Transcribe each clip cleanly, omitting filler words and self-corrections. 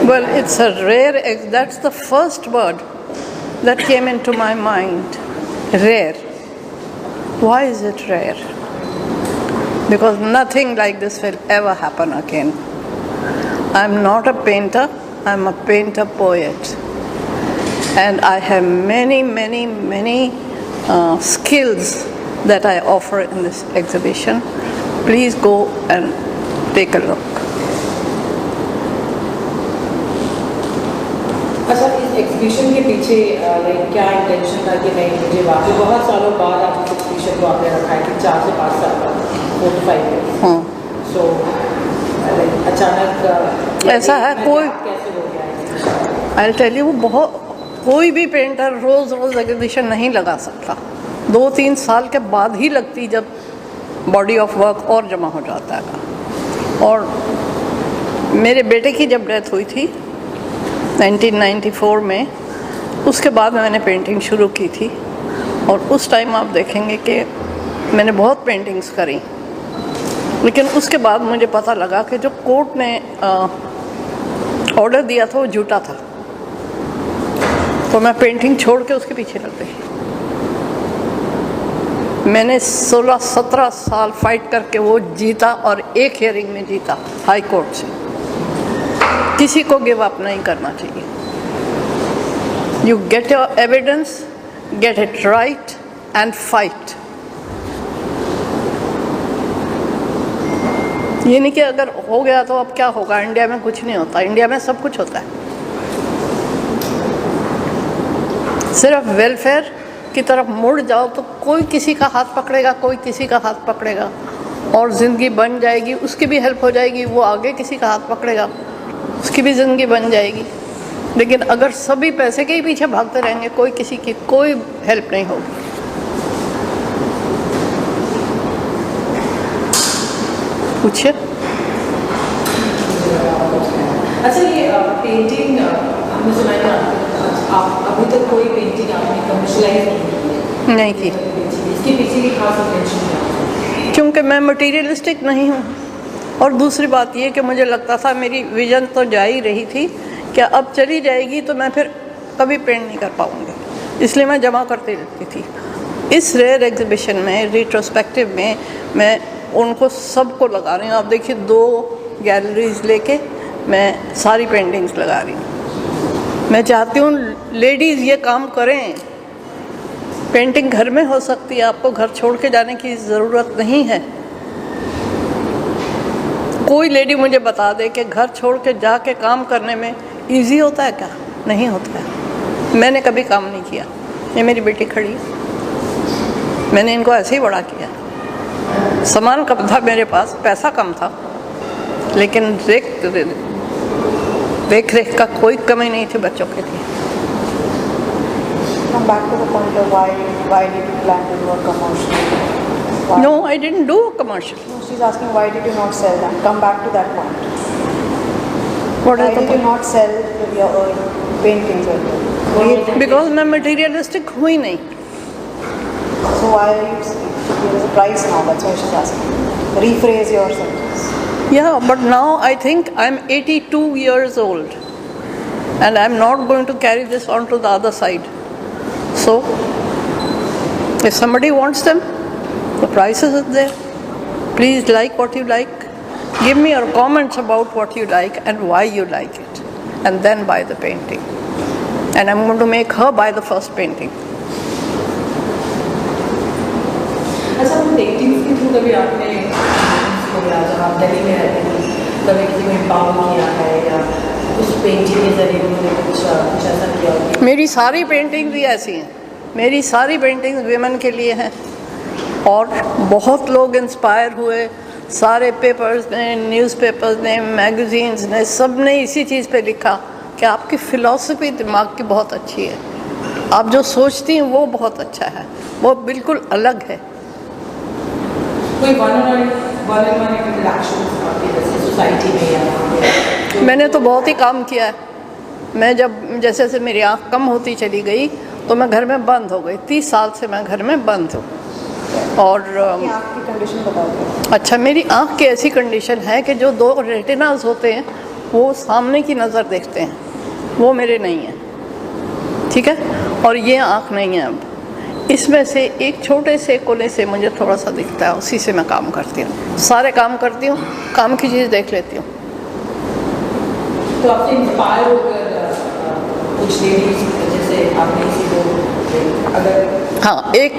Well, it's a rare, that's the first word that came into my mind. Rare. Why is it rare? Because nothing like this will ever happen again. I'm not a painter, I'm a painter poet. And I have many skills that I offer in this exhibition. Please go and take a look. अच्छा, इस exhibition के पीछे क्या intention था कि नहीं मुझे वाकई बहुत सालों बाद आप इस एग्जीबिशन को आपने रखा है कि 4 से 5 साल बाद 4 to 5 years। सो अचानक ऐसा है कोई कैसे हो गया? आई टेल यू, बहुत कोई भी पेंटर रोज़ एग्जीबिशन नहीं लगा सकता। 2-3 साल के बाद ही लगती, जब बॉडी ऑफ वर्क और जमा हो जाता है। और मेरे बेटे की जब डेथ हुई थी 1994 में, उसके बाद मैंने पेंटिंग शुरू की थी। और उस टाइम आप देखेंगे कि मैंने बहुत पेंटिंग्स करी, लेकिन उसके बाद मुझे पता लगा कि जो कोर्ट ने ऑर्डर दिया था वो झूठा था। तो मैं पेंटिंग छोड़ के उसके पीछे लग गई। मैंने 16-17 साल फाइट करके वो जीता, और एक हियरिंग में जीता हाई कोर्ट से। किसी को गिव अप नहीं करना चाहिए। You get your evidence, get it right and fight. ये नहीं कि अगर हो गया तो अब क्या होगा। इंडिया में कुछ नहीं होता, इंडिया में सब कुछ होता है। सिर्फ वेलफेयर की तरफ मुड़ जाओ तो कोई किसी का हाथ पकड़ेगा, कोई किसी का हाथ पकड़ेगा, और ज़िंदगी बन जाएगी। उसकी भी हेल्प हो जाएगी, वो आगे किसी का हाथ पकड़ेगा, उसकी भी ज़िंदगी बन जाएगी। लेकिन अगर सभी पैसे के ही पीछे भागते रहेंगे, कोई किसी की कोई हेल्प नहीं होगी। पूछिए। अच्छा, ये पेंटिंग हमने सुना है आप अभी तक कोई पेंटिंग आपने कमर्शियलाइज नहीं की? इसके पीछे की खास इंटेंशन क्या है? क्योंकि मैं मटीरियलिस्टिक नहीं हूँ। और दूसरी बात ये कि मुझे लगता था, मेरी विजन तो जा ही रही थी कि अब चली जाएगी तो मैं फिर कभी पेंट नहीं कर पाऊँगी, इसलिए मैं जमा करती रहती थी। इस रेयर एग्जीबिशन में, रिट्रोस्पेक्टिव में, मैं उनको सबको लगा रही हूँ। आप देखिए, 2 गैलरीज लेके मैं सारी पेंटिंग्स लगा रही हूँ। मैं चाहती हूँ लेडीज़ ये काम करें। पेंटिंग घर में हो सकती है, आपको घर छोड़ के जाने की ज़रूरत नहीं है। कोई लेडी मुझे बता दे कि घर छोड़ के जाके काम करने में इजी होता है क्या? नहीं होता है। मैंने कभी काम नहीं किया। ये मेरी बेटी खड़ी है, मैंने इनको ऐसे ही बड़ा किया। सामान कम था मेरे पास, पैसा कम था, लेकिन देख रेख का कोई कमी नहीं थी बच्चों के लिए। Come back to the point of why did you plan to do a commercial? Why? No, I didn't do a commercial. No, she's asking why did you not sell them? Come back to that point. What Why is the did you point? not sell your paintings earlier? Because मैं materialistic हूँ ही नहीं। So why are you saying there is a price now? That's why she's asking. Rephrase your sentence. Yeah, but now I think I'm 82 years old, and I'm not going to carry this on to the other side. So, if somebody wants them, the prices are there. Please like what you like. Give me your comments about what you like and why you like it, and then buy the painting. And I'm going to make her buy the first painting. अच्छा, हम paintings के through कभी आपने जब आप दिल्ली में रहते थे, कभी किसी को एम्पावर किया है या उस पेंटिंग के जरिए उन्होंने कुछ ऐसा किया हो? मेरी सारी पेंटिंग्स भी ऐसी हैं। मेरी सारी पेंटिंग्स विमेन के लिए हैं, और बहुत लोग इंस्पायर हुए। सारे पेपर्स ने, न्यूज़पेपर्स ने, मैगज़ीन्स ने, सब ने इसी चीज़ पे लिखा कि आपकी फ़िलॉसफी दिमाग की बहुत अच्छी है, आप जो सोचती हैं वो बहुत अच्छा है, वो बिल्कुल अलग है। कोई वन-on-one इंटरैक्शन आपके सोसाइटी में या? मैंने तो बहुत ही काम किया है। मैं जब जैसे जैसे मेरी आँख कम होती चली गई तो मैं घर में बंद हो गई। 30 साल से मैं घर में बंद हूँ। और आपकी कंडीशन बता दो। अच्छा, मेरी आँख की ऐसी कंडीशन है कि जो 2 रेटिनास होते हैं वो सामने की नज़र देखते हैं, वो मेरे नहीं है, ठीक है। और ये आँख नहीं है, अब इसमें से एक छोटे से कोने से मुझे थोड़ा सा दिखता है, उसी से मैं काम करती हूँ, सारे काम करती हूँ, काम की चीज़ देख लेती हूँ। तो आपसे इंस्पायर होकर कुछ लेडीज जैसे आपने किसी को अगर हाँ, एक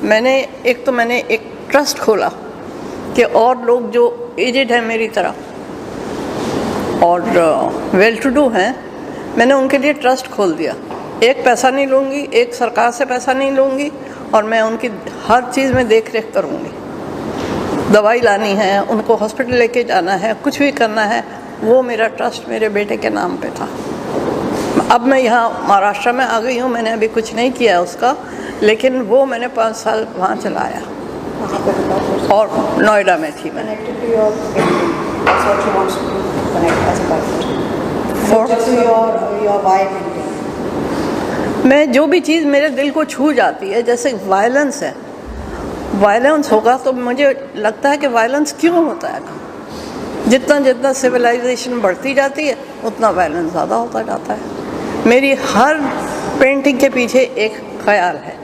मैंने एक ट्रस्ट खोला कि और लोग जो एजेड हैं मेरी तरह और वेल टू डू हैं, मैंने उनके लिए ट्रस्ट खोल दिया। एक पैसा नहीं लूँगी, एक सरकार से पैसा नहीं लूँगी, और मैं उनकी हर चीज़ में देख रेख करूँगी। दवाई लानी है, उनको हॉस्पिटल लेके जाना है, कुछ भी करना है, वो मेरा ट्रस्ट मेरे बेटे के नाम पे था। अब मैं यहाँ महाराष्ट्र में आ गई हूँ, मैंने अभी कुछ नहीं किया उसका, लेकिन वो मैंने 5 साल वहाँ चलाया वहाँ पे बताओ। और नोएडा में थी मैं। Connected to your painting. That's what she wants to do, connect as a partner. For- Just to your why painting. मैं जो भी चीज़ मेरे दिल को छू जाती है, जैसे वायलेंस है, वायलेंस होगा तो मुझे लगता है कि वायलेंस क्यों होता है। जितना जितना सिविलाइजेशन बढ़ती जाती है उतना वायलेंस ज़्यादा होता जाता है। मेरी हर पेंटिंग के पीछे एक ख्याल है।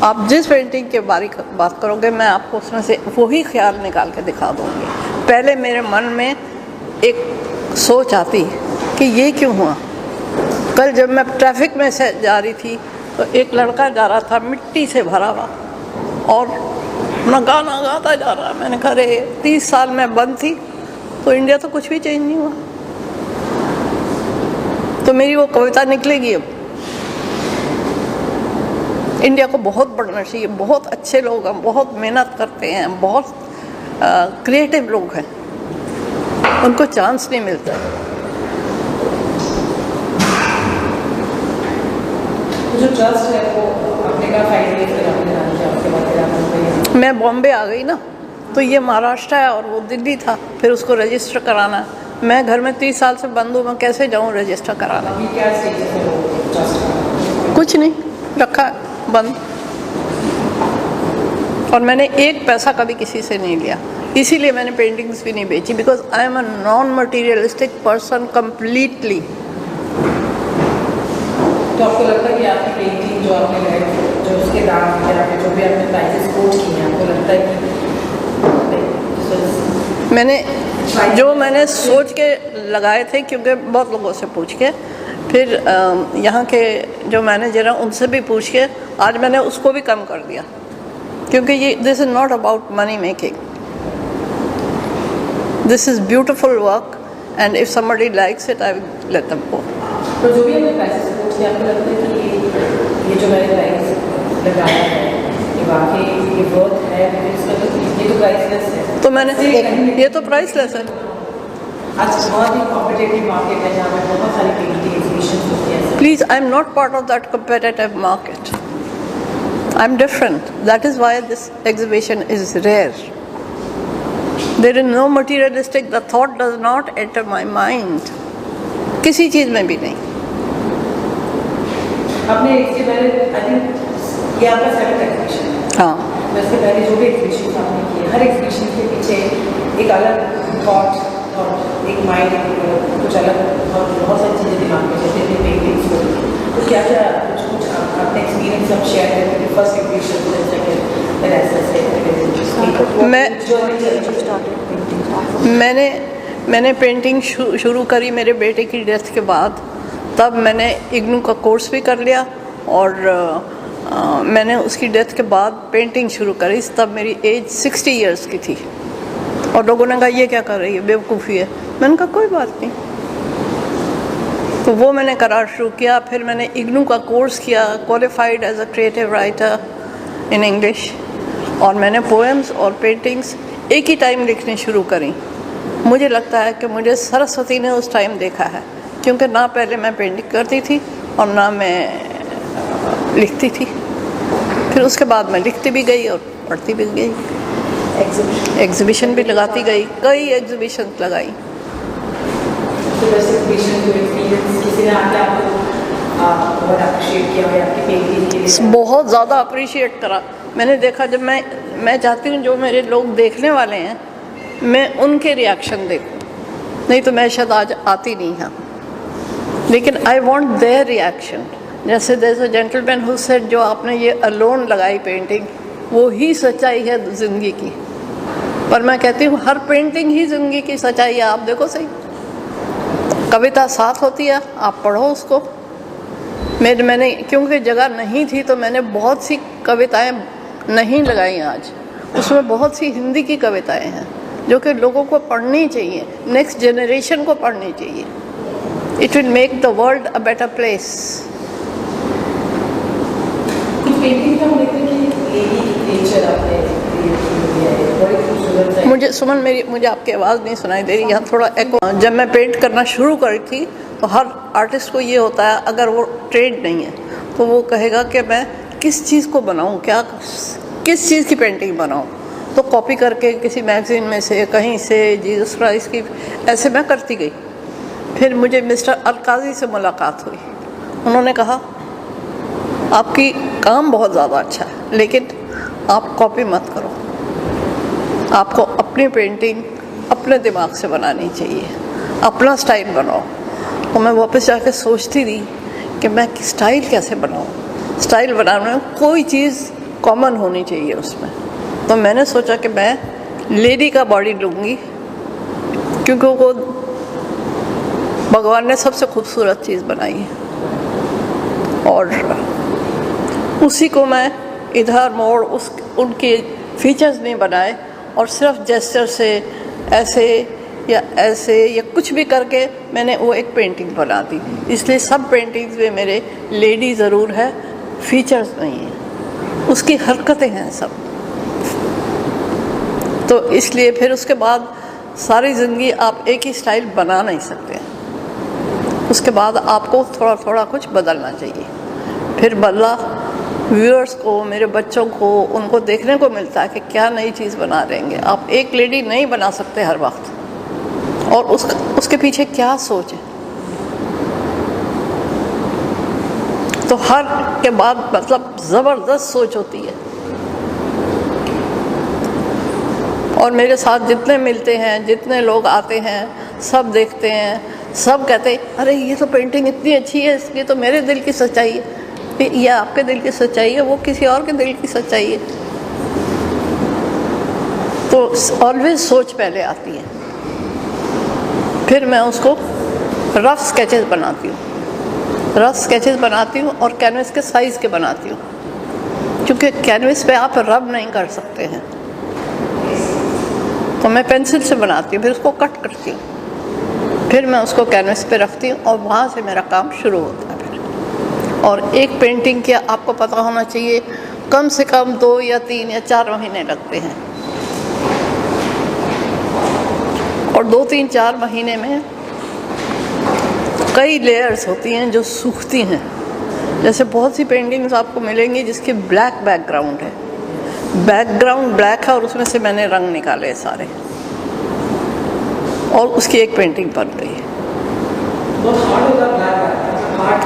आप जिस पेंटिंग के बारे में बात करोगे, मैं आपको उसमें से वही ख्याल निकाल के दिखा दूँगी। पहले मेरे मन में एक सोच आती कि ये क्यों हुआ। कल जब मैं ट्रैफिक में से जा रही थी तो एक लड़का जा रहा था मिट्टी से भरा हुआ और अपना गाना गाता जा रहा। मैंने कहा अरे 30 साल में बंद थी तो इंडिया तो कुछ भी चेंज नहीं हुआ। तो मेरी वो कविता निकलेगी अब। इंडिया को बहुत बढ़ना चाहिए, बहुत अच्छे लोग हैं, बहुत मेहनत करते हैं, बहुत क्रिएटिव लोग हैं, उनको चांस नहीं मिलता। जो ट्रस्ट है वो आपने कहा 5 years तक आपने रहा किया, उसके बाद फिर आप मुंबई मैं बॉम्बे आ गई ना, तो ये महाराष्ट्र है और वो दिल्ली था, फिर उसको रजिस्टर कराना है। मैं घर में 30 साल से बंद हूँ, मैं कैसे जाऊँ रजिस्टर कराना। अभी क्या स्टेज है वो ट्रस्ट का? कुछ नहीं, रखा है बंद। और मैंने एक पैसा कभी किसी से नहीं लिया, इसीलिए मैंने पेंटिंग्स भी नहीं बेची, because I am a non materialistic person completely. तो आपको लगता है कि आपकी पेंटिंग जो आपने लगाई, जो उसके दाम या फिर जो भी आपने प्राइसेस कोट किए हैं, आपको लगता है कि मैंने सोच के लगाए थे, क्योंकि बहुत लोगों से पूछ के, फिर यहाँ के जो मैनेजर हैं उनसे भी पूछ के आज मैंने उसको भी कम कर दिया, क्योंकि ये this is not about money making, this is beautiful work and if somebody likes it I will let them go. तो जो भी हमने प्राइसेस कोट किया, आपको लगता है कि ये जो मैंने प्राइस लगाया है ये वाकई ये वर्थ है, इसका तो ये तो प्राइसलेस है। तो मैंने ये तो प्राइसलेस है। आज बहुत ही कॉम्पिटिटिव मार्केट है जहाँ पे बहुत सारी पेंटिंग एग्जीबिशन होती है। Please, I'm not part of that competitive market. I'm different. That is why this exhibition is rare. There is no materialistic, the thought does not enter my mind. किसी चीज़ में भी नहीं। आपने इसके पहले आई थिंक ये आपका 7th एग्जीबिशन है। हाँ, वैसे पहले जो भी एग्जीबिशन आपने किए, हर एग्जीबिशन के पीछे एक अलग थॉट और एक माइंड, कुछ अलग बहुत सारी चीज़ें दिमाग में, जैसे भी पेंटिंग्स हो। तो क्या क्या कुछ आपने एक्सपीरियंस आप शेयर करें कि फर्स्ट एग्जीबिशन सेकंड मैंने पेंटिंग शुरू करी मेरे बेटे की डेथ के बाद। तब मैंने इग्नू का कोर्स भी कर लिया और मैंने उसकी डेथ के बाद पेंटिंग शुरू करी। तब मेरी एज 60 इयर्स की थी और लोगों ने कहा ये क्या कर रही है, बेवकूफ़ी है। मैंने कहा कोई बात नहीं। तो वो मैंने करार शुरू किया। फिर मैंने इग्नू का कोर्स किया, qualified as a creative writer in English, और मैंने पोएम्स और पेंटिंग्स एक ही टाइम लिखनी शुरू करी। मुझे लगता है कि मुझे सरस्वती ने उस टाइम देखा है, क्योंकि ना पहले मैं पेंटिंग करती थी और ना मैं लिखती थी। फिर उसके बाद मैं लिखती भी गई और पढ़ती भी गई, एग्जीबिशन भी लगाती गई, कई एग्जीबिशन लगाई। तो बस एग्जीबिशन को एक्सपीरियंस किसी ने आके आपको बहुत अप्रिशिएट किया है आपकी पेंटिंग के लिए? बहुत ज़्यादा अप्रिशिएट करा। मैंने देखा, जब मैं चाहती हूँ जो मेरे लोग देखने वाले हैं मैं उनके रिएक्शन देखूं, नहीं तो मैं शायद आज आती नहीं यहाँ। लेकिन आई वॉन्ट देयर रिएक्शन। जैसे there is a gentleman who said, जो आपने ये अलोन लगाई पेंटिंग, वो ही सच्चाई है ज़िंदगी की। पर मैं कहती हूँ हर पेंटिंग ही ज़िंदगी की सच्चाई है। आप देखो सही, कविता साथ होती है, आप पढ़ो उसको। मैंने क्योंकि जगह नहीं थी तो मैंने बहुत सी कविताएं नहीं लगाई आज। उसमें बहुत सी हिंदी की कविताएं हैं जो कि लोगों को पढ़नी चाहिए, नेक्स्ट जनरेशन को पढ़नी चाहिए। It will make the world a better place. कुछ पेंटिंग का हम देखते हैं कि लेडी नेचर आपने क्रिएट किया है, बड़ी खूबसूरत है। मुझे सुमन, मुझे आपकी आवाज़ नहीं सुनाई दे रही, यहाँ थोड़ा एको। जब मैं पेंट करना शुरू करी थी तो हर आर्टिस्ट को ये होता है, अगर वो ट्रेंड नहीं है तो वो कहेगा कि मैं किस चीज़ को बनाऊँ, किस चीज़ की पेंटिंग बनाऊँ। तो कॉपी करके किसी मैगज़ीन में से, कहीं से, जीसस क्राइस्ट की, ऐसे मैं करती गई। फिर मुझे मिस्टर अलकाज़ी से मुलाकात हुई। उन्होंने कहा आपकी काम बहुत ज़्यादा अच्छा है, लेकिन आप कॉपी मत करो, आपको अपनी पेंटिंग अपने दिमाग से बनानी चाहिए, अपना स्टाइल बनाओ। और मैं वापस जाके सोचती थी कि मैं स्टाइल कैसे बनाऊँ। स्टाइल बनाने में कोई चीज़ कॉमन होनी चाहिए उसमें। तो मैंने सोचा कि मैं लेडी का बॉडी लूँगी, क्योंकि वो भगवान ने सबसे खूबसूरत चीज़ बनाई है। और उसी को मैं इधर मोड़ उनके फीचर्स नहीं बनाए और सिर्फ जेस्चर से ऐसे या कुछ भी करके मैंने वो एक पेंटिंग बना दी। इसलिए सब पेंटिंग्स में मेरे लेडी ज़रूर है, फीचर्स नहीं है, उसकी हरकतें हैं सब। तो इसलिए फिर उसके बाद सारी ज़िंदगी आप एक ही स्टाइल बना नहीं सकते। उसके बाद आपको थोड़ा थोड़ा कुछ बदलना चाहिए। फिर बदला, व्यूअर्स को, मेरे बच्चों को, उनको देखने को मिलता है कि क्या नई चीज़ बना रहेंगे। आप एक लेडी नहीं बना सकते हर वक्त, और उसके पीछे क्या सोच है। तो हर के बाद मतलब ज़बरदस्त सोच होती है। और मेरे साथ जितने मिलते हैं, जितने लोग आते हैं, सब देखते हैं, सब कहते हैं अरे ये तो पेंटिंग इतनी अच्छी है, इसकी तो मेरे दिल की सच्चाई है। ये आपके दिल की सच्चाई है, वो किसी और के दिल की सच्चाई है। तो ऑलवेज सोच पहले आती है, फिर मैं उसको रफ स्केचेस बनाती हूँ और कैनवस के साइज़ के बनाती हूँ, क्योंकि कैनवस पे आप रब नहीं कर सकते हैं। तो मैं पेंसिल से बनाती हूँ, फिर उसको कट करती हूँ, फिर मैं उसको कैनवस पे रखती हूँ और वहाँ से मेरा काम शुरू होता है। और एक पेंटिंग के आपको पता होना चाहिए कम से कम 2 या 3 या 4 महीने लगते हैं। और 2, 3, 4 महीने में कई लेयर्स होती हैं जो सूखती हैं। जैसे बहुत सी पेंटिंग्स आपको मिलेंगी जिसके ब्लैक बैकग्राउंड है, बैकग्राउंड ब्लैक है और उसमें से मैंने रंग निकाले सारे, और उसकी एक पेंटिंग बन गई है।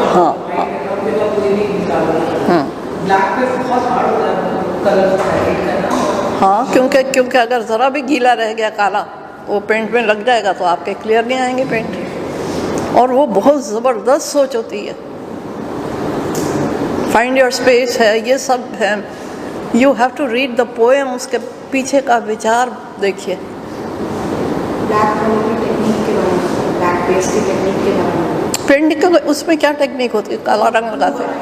हाँ, हाँ, क्योंकि अगर ज़रा भी गीला रह गया काला, वो पेंट में लग जाएगा तो आपके क्लियर नहीं आएंगे पेंट। और वो बहुत ज़बरदस्त सोच होती है। फाइंड योर स्पेस है, ये सब है। You have to read the poem, उसके पीछे का विचार देखिए। पेंटिंग का उसमें क्या टेक्निक होती है, काला रंग लगाते हैं,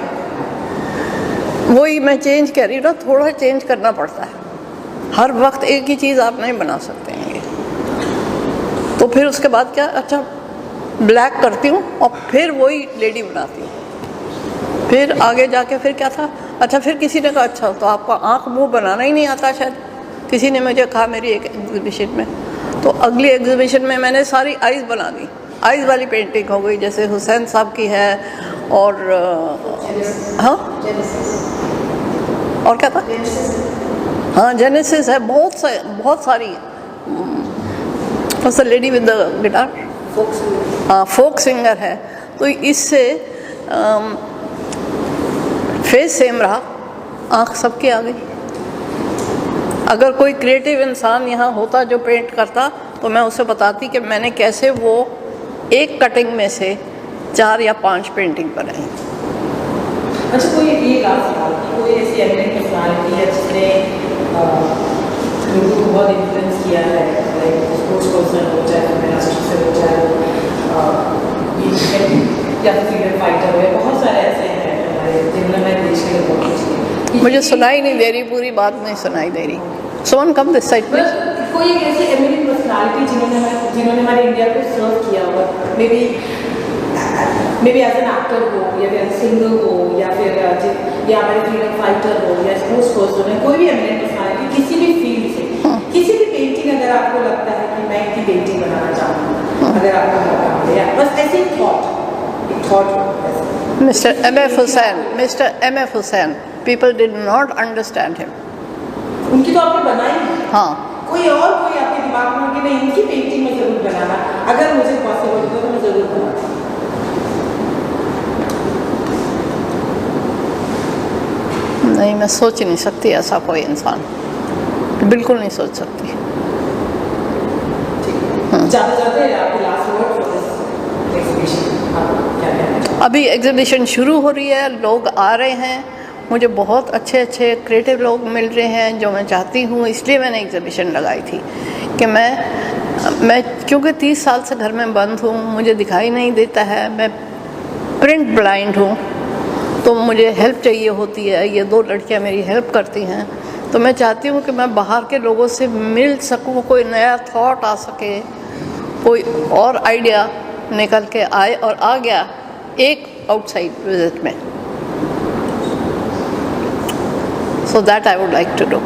वही मैं चेंज कह रही हूँ ना, थोड़ा चेंज करना पड़ता है। हर वक्त एक ही चीज़ आप नहीं बना सकते हैं। तो फिर उसके बाद क्या, अच्छा ब्लैक करती हूँ और फिर वही लेडी बनाती हूँ। फिर आगे जाके फिर क्या था, अच्छा फिर किसी ने कहा अच्छा तो आपको आँख मुँह बनाना ही नहीं आता शायद, किसी ने मुझे कहा मेरी एक एग्जीबिशन में। तो अगली एग्जीबिशन में मैंने सारी आइज़ बना दी, आइज़ वाली पेंटिंग हो गई, जैसे हुसैन साहब की है। और हाँ, और क्या था, हाँ जेनेसिस है, बहुत सारी है। The lady with the guitar, हाँ फोक सिंगर है। तो इससे फेस सेम रहा, आँख सबकी आ गई। अगर कोई क्रिएटिव इंसान यहाँ होता जो पेंट करता तो मैं उसे बताती कि मैंने कैसे वो एक कटिंग में से 4 या 5 पेंटिंग बनाई। अच्छा, कोई ये लास्ट सवाल कि कोई ऐसी एमिनेंट पर्सनालिटी है जिसने लोगों को बहुत इन्फ्लुएंस किया है, लाइक स्पोर्ट्स पर्सन हो चाहे मेरा से हो चाहे या फ्रीडम फाइटर हो, बहुत सारे ऐसे हैं हमारे जिनमें मैं देश के लिए बहुत कुछ की। मुझे सुनाई नहीं दे रही, पूरी बात नहीं सुनाई दे रही। सोन कम दिस साइड प्लीज। कोई एक ऐसी एमिनेंट पर्सनालिटी जिन्होंने हमारे इंडिया को सर्व किया हो, maybe as an actor हो या फिर सिंगर हो या फिर या हमारे फ्रीडम फाइटर हो या स्पोर्ट्स पर्सन है, कोई भी एमिनेंट पर्सनालिटी किसी भी फील्ड से, किसी भी पेंटिंग अगर आपको लगता है कि मैं इनकी पेंटिंग बनाना चाहता हूँ, अगर आपको मौका मिले, बस ऐसे ही thought Mr. M.F. Hussain, Mr. M.F. Hussain, people did not understand him. उनकी तो आपने बनाई। हाँ, कोई आपके दिमाग में कि नहीं इनकी पेंटिंग में जरूर बनाना, अगर मुझे पॉसिबल होता तो मैं जरूर बनाता। नहीं, मैं सोच नहीं सकती ऐसा कोई इंसान, बिल्कुल नहीं सोच सकती। जाते आपके last word for this exhibition, आप क्या कहना चाहते हैं? अभी एग्जीबिशन शुरू हो रही है, लोग आ रहे हैं, मुझे बहुत अच्छे अच्छे क्रिएटिव लोग मिल रहे हैं जो मैं चाहती हूँ, इसलिए मैंने एग्जीबिशन लगाई थी कि मैं क्योंकि 30 साल से घर में बंद हूँ, मुझे दिखाई नहीं देता है, मैं प्रिंट ब्लाइंड हूँ, तो मुझे हेल्प चाहिए होती है। ये 2 लड़कियाँ मेरी हेल्प करती हैं, तो मैं चाहती हूँ कि मैं बाहर के लोगों से मिल सकूँ, कोई नया थॉट आ सके, कोई और आइडिया निकल के आए, और आ गया एक आउटसाइड विजिट में। So that I would like to do.